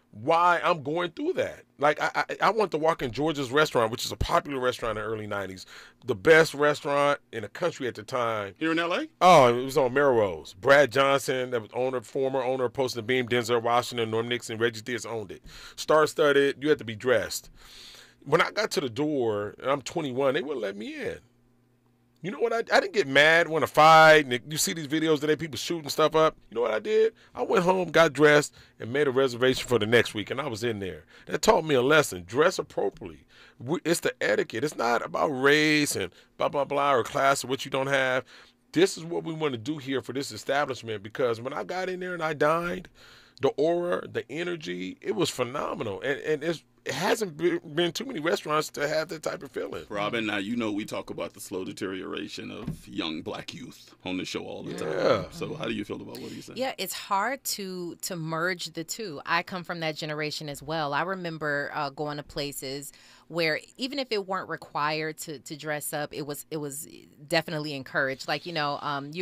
why I'm going through that. Like, I want to walk in George's restaurant, which is a popular restaurant in the early 90s, the best restaurant in the country at the time. Here in L.A.? Oh, it was on Melrose. Brad Johnson, that was former owner of Post and Beam, Denzel Washington, Norm Nixon, Reggie Theus owned it. Star-studded, you had to be dressed. When I got to the door, and I'm 21, they wouldn't let me in. You know what? I didn't get mad, want to fight. And you see these videos today, people shooting stuff up. You know what I did? I went home, got dressed, and made a reservation for the next week, and I was in there. That taught me a lesson. Dress appropriately. It's the etiquette. It's not about race and blah, blah, blah, or class or what you don't have. This is what we want to do here for this establishment, because when I got in there and I dined, the aura, the energy, it was phenomenal. And it hasn't been too many restaurants to have that type of feeling. Robin, now we talk about the slow deterioration of young black youth on the show all the time. Yeah. So how do you feel about what he's saying? Yeah, it's hard to merge the two. I come from that generation as well. I remember going to places where even if it weren't required to dress up, it was definitely encouraged. Like, you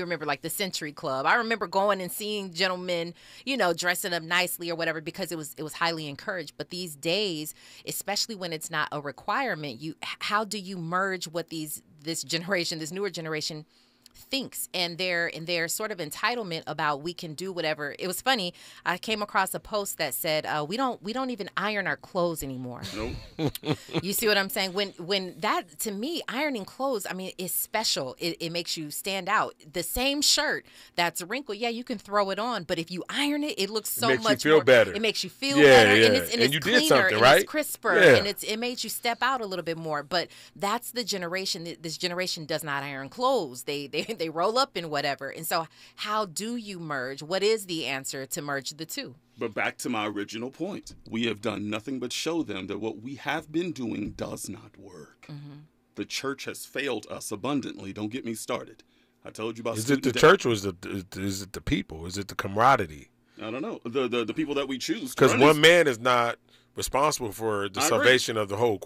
remember like the Century Club. I remember going and seeing gentlemen, dressing up nicely or whatever, because it was highly encouraged. But these days, especially when it's not a requirement, how do you merge what this newer generation thinks and their sort of entitlement about we can do whatever. It was funny. I came across a post that said we don't even iron our clothes anymore. Nope. You see what I'm saying? When that, to me, ironing clothes, I mean, is special. It makes you stand out. The same shirt that's wrinkled, yeah, you can throw it on, but if you iron it, it looks so much more. It makes you feel better. It makes you feel better, yeah. and it's you cleaner, did something, and right? it's crisper, yeah. and it makes you step out a little bit more. But that's the generation. This generation does not iron clothes. They roll up in whatever. And so how do you merge? What is the answer to merge the two? But back to my original point. We have done nothing but show them that what we have been doing does not work. Mm-hmm. The church has failed us abundantly. Don't get me started. I told you about Is it the church or is it the people? Is it the camaraderie? I don't know. The people that we choose. Because one man is not responsible for the salvation of the whole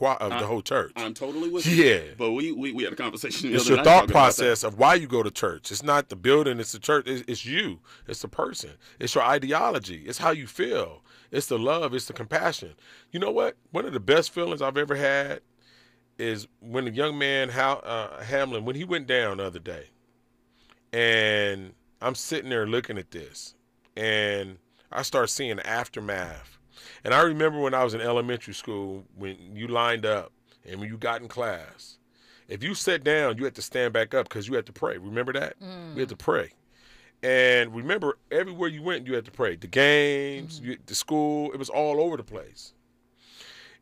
church. I'm totally with you. Yeah. But we had a conversation the it's other your night thought process of why you go to church. It's not the building, it's the church. It's you. It's the person. It's your ideology. It's how you feel. It's the love. It's the compassion. You know what? One of the best feelings I've ever had is when the young man, Hamlin, when he went down the other day, and I'm sitting there looking at this, and I start seeing the aftermath. And I remember when I was in elementary school, when you lined up and when you got in class, if you sat down, you had to stand back up because you had to pray. Remember that? We had to pray. And remember, everywhere you went, you had to pray. The games, the school, it was all over the place.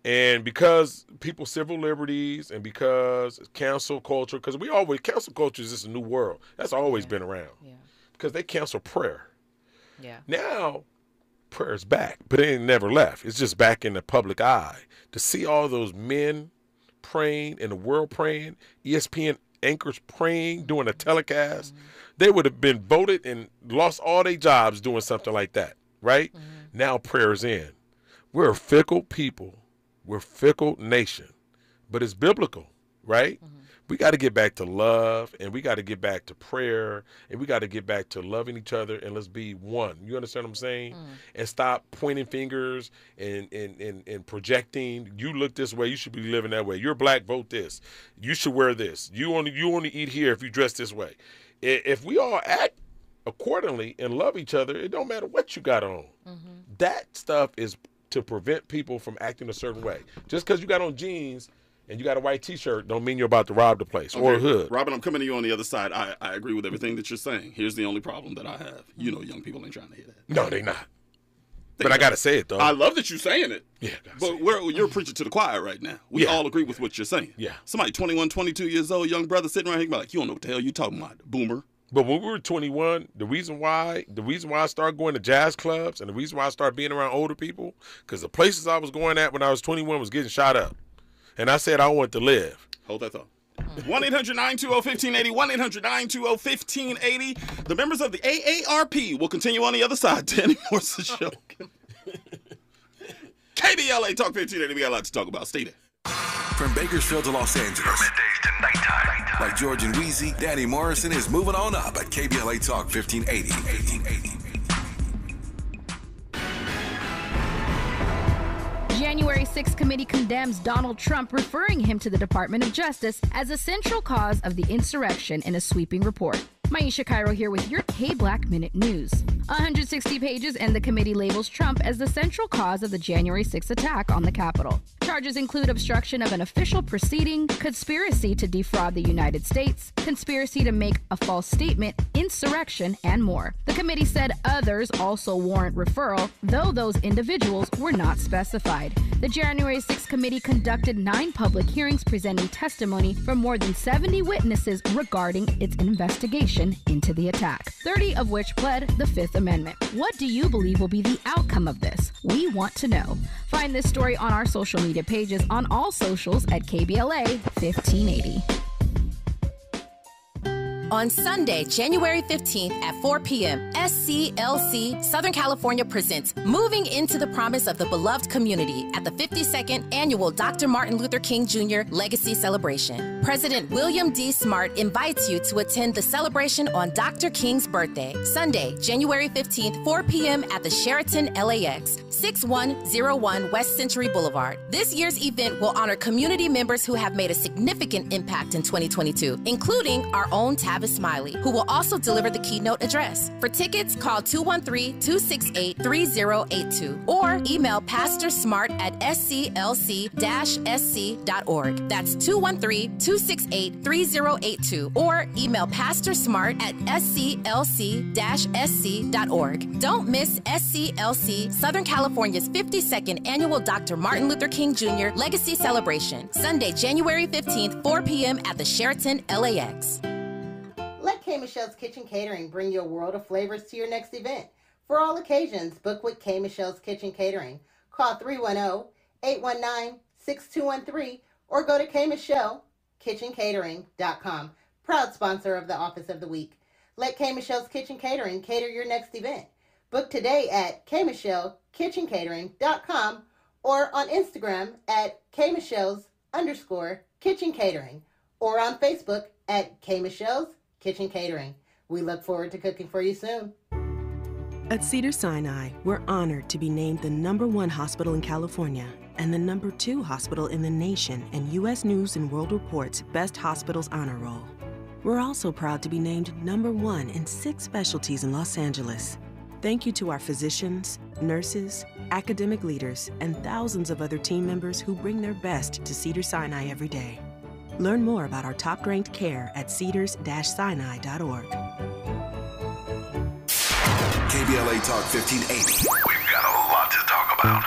And because people's civil liberties and because cancel culture, because cancel culture is just a new world. That's always been around. Yeah. Because they cancel prayer. Yeah. Now, prayer's back, but it ain't never left. It's just back in the public eye. To see all those men praying and the world praying, ESPN anchors praying, doing a telecast, they would have been voted and lost all their jobs doing something like that, right? Now prayer's in. We're a fickle people. We're a fickle nation, but it's biblical, right? We got to get back to love, and we got to get back to prayer, and we got to get back to loving each other, and let's be one. You understand what I'm saying? And stop pointing fingers and projecting. You look this way, you should be living that way. You're black, vote this. You should wear this. You only eat here if you dress this way. If we all act accordingly and love each other, it don't matter what you got on. That stuff is to prevent people from acting a certain way. Just because you got on jeans and you got a white T-shirt don't mean you're about to rob the place or a hood. Robin, I'm coming to you on the other side. I agree with everything that you're saying. Here's the only problem that I have. You know young people ain't trying to hear that. No, they not. But I got to say it, though. I love that you're saying it. Yeah. But you're preaching to the choir right now. We all agree with what you're saying. Yeah. Somebody 21, 22 years old, young brother sitting around here be like, you don't know what the hell you talking about, boomer. But when we were 21, the reason why I started going to jazz clubs and the reason why I started being around older people, because the places I was going at when I was 21 was getting shot up. And I said I want to live. Hold that thought. 1-800-920-1580, 1-800-920-1580. The members of the AARP will continue on the other side. Danny Morrison Show. KBLA Talk 1580. We got a lot to talk about. Stay there. From Bakersfield to Los Angeles. From middays to nighttime. Like George and Wheezy, Danny Morrison is moving on up at KBLA Talk 1580. January 6th committee condemns Donald Trump, referring him to the Department of Justice as a central cause of the insurrection in a sweeping report. Maisha Cairo here with your K-Black Minute News. 160 pages, and the committee labels Trump as the central cause of the January 6th attack on the Capitol. Charges include obstruction of an official proceeding, conspiracy to defraud the United States, conspiracy to make a false statement, insurrection, and more. The committee said others also warrant referral, though those individuals were not specified. The January 6th committee conducted 9 public hearings presenting testimony from more than 70 witnesses regarding its investigation into the attack, 30 of which pled the Fifth Amendment. What do you believe will be the outcome of this? We want to know. Find this story on our social media pages on all socials at KBLA 1580. On Sunday, January 15th at 4 p.m., SCLC Southern California presents Moving into the Promise of the Beloved Community at the 52nd Annual Dr. Martin Luther King Jr. Legacy Celebration. President William D. Smart invites you to attend the celebration on Dr. King's birthday, Sunday, January 15th, 4 p.m. at the Sheraton LAX, 6101 West Century Boulevard. This year's event will honor community members who have made a significant impact in 2022, including our own Tavis Smiley, who will also deliver the keynote address. For tickets, call 213-268-3082 or email Pastor Smart at sclc-sc.org. That's 213-268-3082 or email Pastor Smart at sclc-sc.org. Don't miss SCLC Southern California's 52nd Annual Dr. Martin Luther King Jr. Legacy Celebration, Sunday, January 15th, 4 p.m. at the Sheraton LAX. Let K. Michelle's Kitchen Catering bring you a world of flavors to your next event. For all occasions, book with K. Michelle's Kitchen Catering. Call 310-819-6213 or go to kmichellekitchencatering.com. Proud sponsor of the Office of the Week. Let K. Michelle's Kitchen Catering cater your next event. Book today at kmichellekitchencatering.com or on Instagram at kmichelles_kitchen catering or on Facebook at K. Michelle's Kitchen Catering. We look forward to cooking for you soon. At Cedars-Sinai, we're honored to be named the #1 hospital in California and the #2 hospital in the nation in U.S. News & World Report's Best Hospitals Honor Roll. We're also proud to be named #1 in 6 specialties in Los Angeles. Thank you to our physicians, nurses, academic leaders, and thousands of other team members who bring their best to Cedars-Sinai every day. Learn more about our top-ranked care at cedars-sinai.org. KBLA Talk 1580. We've got a lot to talk about. about.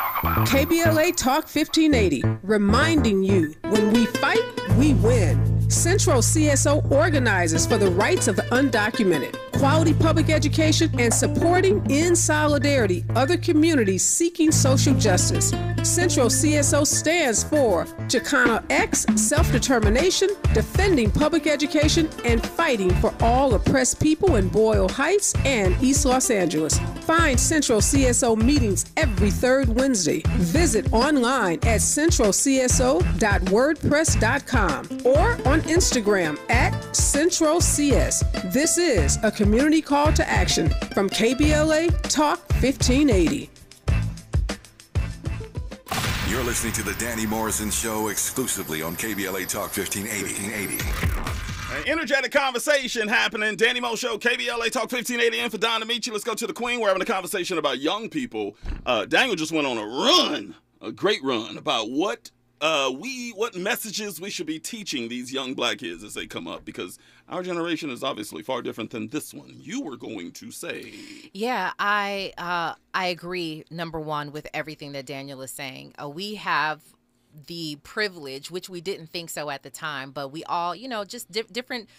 KBLA Talk 1580, reminding you, when we fight, we win. Central CSO organizes for the rights of the undocumented, quality public education, and supporting in solidarity other communities seeking social justice. Central CSO stands for Chicano X, self-determination, defending public education, and fighting for all oppressed people in Boyle Heights and East Los Angeles. Find Central CSO meetings every third Wednesday. Visit online at centralcso.wordpress.com or on Instagram at CentralCS. This is a community call to action from KBLA Talk 1580. You're listening to the Danny Morrison Show exclusively on KBLA Talk 1580. An energetic conversation happening. Danny Mo Show, KBLA Talk 1580. In for Don to meet you. Let's go to the Queen. We're having a conversation about young people. Daniel just went on a run, a great run, about what messages we should be teaching these young black kids as they come up, because our generation is obviously far different than this one. You were going to say. Yeah, I agree, number one, with everything that Daniel is saying. We have the privilege, which we didn't think so at the time, but we all, just different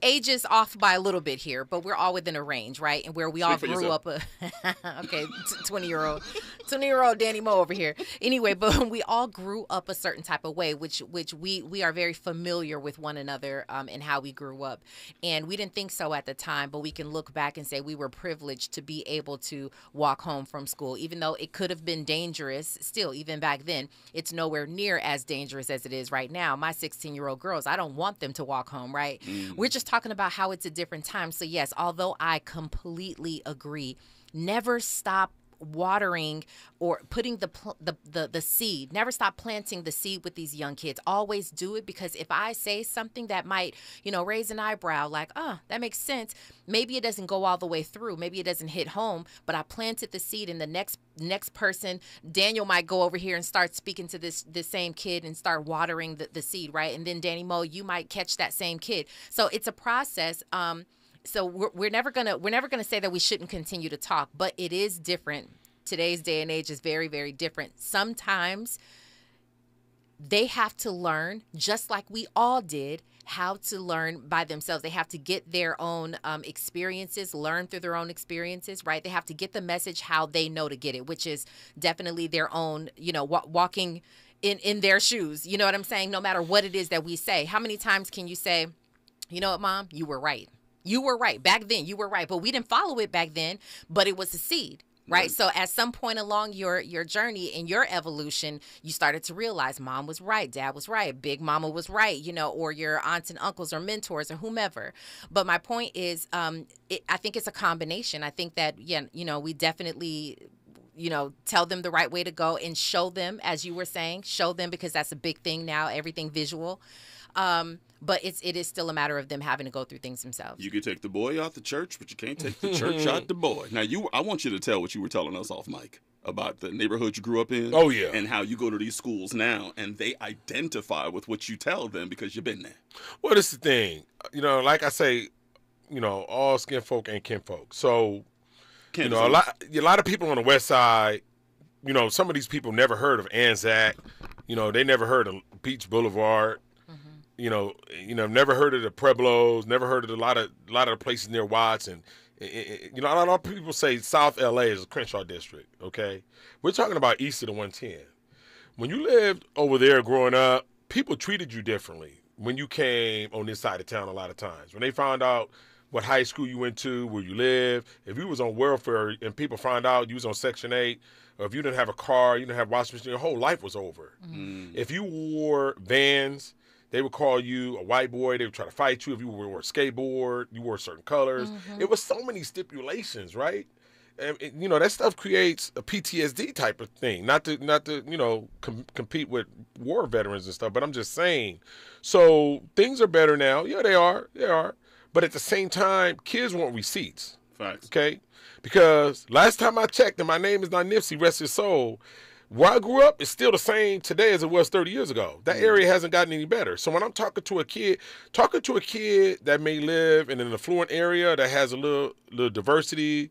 ages off by a little bit here, but we're all within a range, right? And where we all grew up, okay, 20-year-old Danny Mo over here. Anyway, but we all grew up a certain type of way, which we are very familiar with one another and how we grew up. And we didn't think so at the time, but we can look back and say we were privileged to be able to walk home from school, even though it could have been dangerous. Still, even back then, it's nowhere near as dangerous as it is right now. My 16-year-old girls, I don't want them to walk home, right? We're just talking about how it's a different time. So yes, although I completely agree, never stop watering or putting the seed. Never stop planting the seed with these young kids. Always do it, because if I say something that might, raise an eyebrow, like, that makes sense. Maybe it doesn't go all the way through. Maybe it doesn't hit home, but I planted the seed, and the next person, Daniel might go over here and start speaking to this same kid and start watering the seed, right? And then Danny Mo, you might catch that same kid. So it's a process. So we're never gonna say that we shouldn't continue to talk, but it is different. Today's day and age is very, very different. Sometimes they have to learn, just like we all did, how to learn by themselves. They have to get their own experiences, learn through their own experiences, right? They have to get the message how they know to get it, which is definitely their own, walking in their shoes. You know what I'm saying? No matter what it is that we say. How many times can you say, you know what, Mom, you were right. You were right. Back then, you were right. But we didn't follow it back then, but it was a seed. Right. So at some point along your journey and your evolution, you started to realize Mom was right. Dad was right. Big Mama was right, or your aunts and uncles or mentors or whomever. But my point is, I think it's a combination. I think that, we definitely, tell them the right way to go and show them, as you were saying, show them, because that's a big thing now, everything visual. But it is still a matter of them having to go through things themselves. You can take the boy out the church, but you can't take the church out the boy. Now, I want you to tell what you were telling us off mic about the neighborhood you grew up in. Oh, yeah. And how you go to these schools now, and they identify with what you tell them because you've been there. Well, this is the thing. Like I say, all skin folk ain't kin folk. So, a lot of people on the west side, some of these people never heard of Anzac. They never heard of Beach Boulevard. Never heard of the Pueblos, never heard of a lot of the places near Watts, and a lot of people say South LA is a Crenshaw district. Okay, we're talking about east of the 110. When you lived over there growing up, people treated you differently when you came on this side of town. A lot of times, when they found out what high school you went to, where you lived, if you was on welfare and people found out you was on Section 8, or if you didn't have a car, you didn't have washing machine, your whole life was over. If you wore Vans, they would call you a white boy. They would try to fight you. If you wore a skateboard, you wore certain colors. It was so many stipulations, right? And, that stuff creates a PTSD type of thing. Not to compete with war veterans and stuff, but I'm just saying. So things are better now. Yeah, they are. But at the same time, kids want receipts. Facts. Okay? Because last time I checked, and my name is not Nipsey, rest his soul, where I grew up is still the same today as it was 30 years ago. That area hasn't gotten any better. So when I'm talking to a kid that may live in an affluent area that has a little diversity,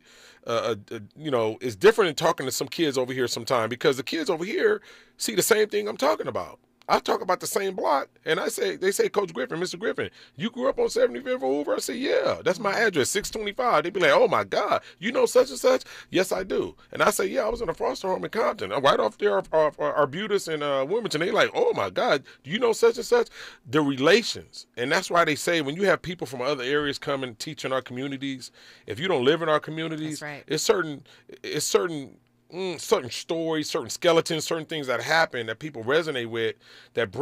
you know, it's different than talking to some kids over here sometime, because the kids over here see the same thing I'm talking about. I talk about the same block, and they say, Coach Griffin, Mr. Griffin, you grew up on 75th or Hoover? I say, yeah, that's my address, 625. They be like, oh my God, you know such and such? Yes, I do. And I say, yeah, I was in a foster home in Compton. Right off there, Arbutus and Wilmington. They like, oh my God, do you know such and such? The relations. And that's why they say when you have people from other areas come and teach in our communities, if you don't live in our communities, it's certain stories, certain skeletons, certain things that happen that people resonate with, that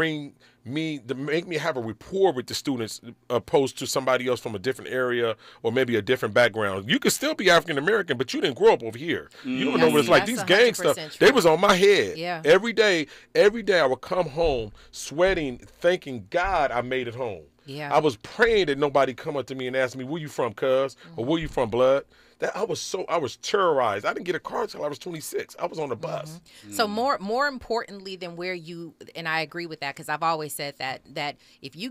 make me have a rapport with the students, opposed to somebody else from a different area or maybe a different background. You could still be African American, but you didn't grow up over here. You don't know what it's like. These gang stuff, they was on my head. Yeah. Every day I would come home sweating, thanking God I made it home. Yeah. I was praying that nobody come up to me and ask me, where you from, cuz? Or where you from, blood? That I was terrorized. I didn't get a car till I was 26. I was on the bus. So more importantly than where you, and I agree with that, because I've always said that if you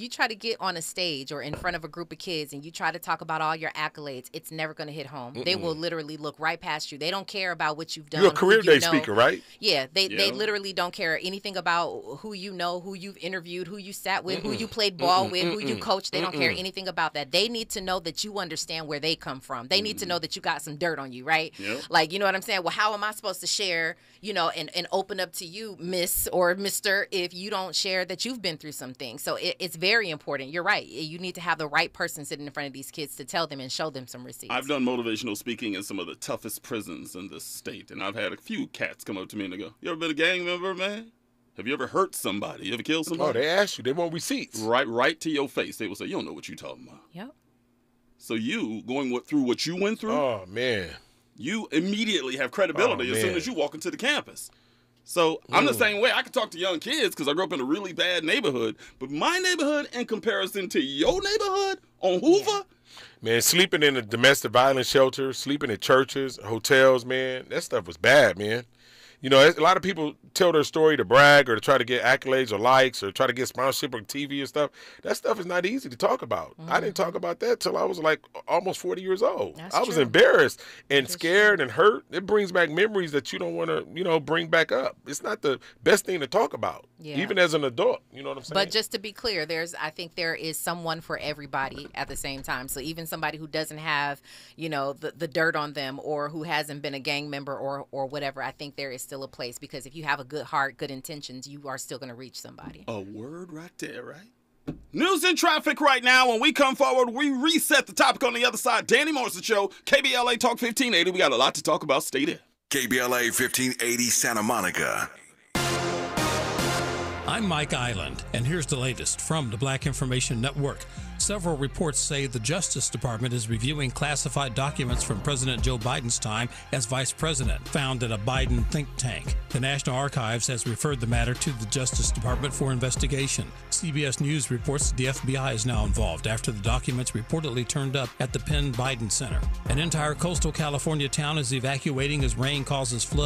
try to get on a stage or in front of a group of kids and you try to talk about all your accolades, it's never going to hit home. They will literally look right past you. They don't care about what you've done. You're a career day speaker, right? Yeah, they literally don't care anything about who you know, who you've interviewed, who you sat with, who you played ball with, who you coached. They don't care anything about that. They need to know that you understand where they come from. They need to know that you got some dirt on you, right? Yep. Like, you know what I'm saying? Well, how am I supposed to share, you know, and open up to you, Miss or Mr., if you don't share that you've been through some things? So it's very important. You're right. You need to have the right person sitting in front of these kids to tell them and show them some receipts. I've done motivational speaking in some of the toughest prisons in this state, and I've had a few cats come up to me and they go, you ever been a gang member, man? Have you ever hurt somebody? You ever killed somebody? Oh, they ask you. They want receipts. Right to your face. They will say, you don't know what you're talking about. Yep. So you, through what you went through, oh man, you immediately have credibility as soon as you walk into the campus. So I'm the same way. I can talk to young kids because I grew up in a really bad neighborhood, but my neighborhood in comparison to your neighborhood on Hoover, man, sleeping in a domestic violence shelter, sleeping in churches, hotels, man, that stuff was bad, man. You know, a lot of people tell their story to brag or to try to get accolades or likes or try to get sponsorship on TV and stuff. That stuff is not easy to talk about. I didn't talk about that till I was like almost 40 years old. I was embarrassed and scared and hurt. It brings back memories that you don't want to, you know, bring back up. It's not the best thing to talk about, even as an adult. You know what I'm saying? But just to be clear, I think there is someone for everybody at the same time. So even somebody who doesn't have, you know, the dirt on them or who hasn't been a gang member or whatever, I think there is still a place, because if you have a good heart, good intentions, you are still going to reach somebody. A word right there, right? News and traffic right now. When we come forward, we reset the topic on the other side. Danny Morrison Show, KBLA Talk 1580. We got a lot to talk about. Stay there. KBLA 1580 Santa Monica. I'm Mike Island, and here's the latest from the Black Information Network. Several reports say the Justice Department is reviewing classified documents from President Joe Biden's time as vice president, found at a Biden think tank. The National Archives has referred the matter to the Justice Department for investigation. CBS News reports the FBI is now involved after the documents reportedly turned up at the Penn Biden Center. An entire coastal California town is evacuating as rain causes flood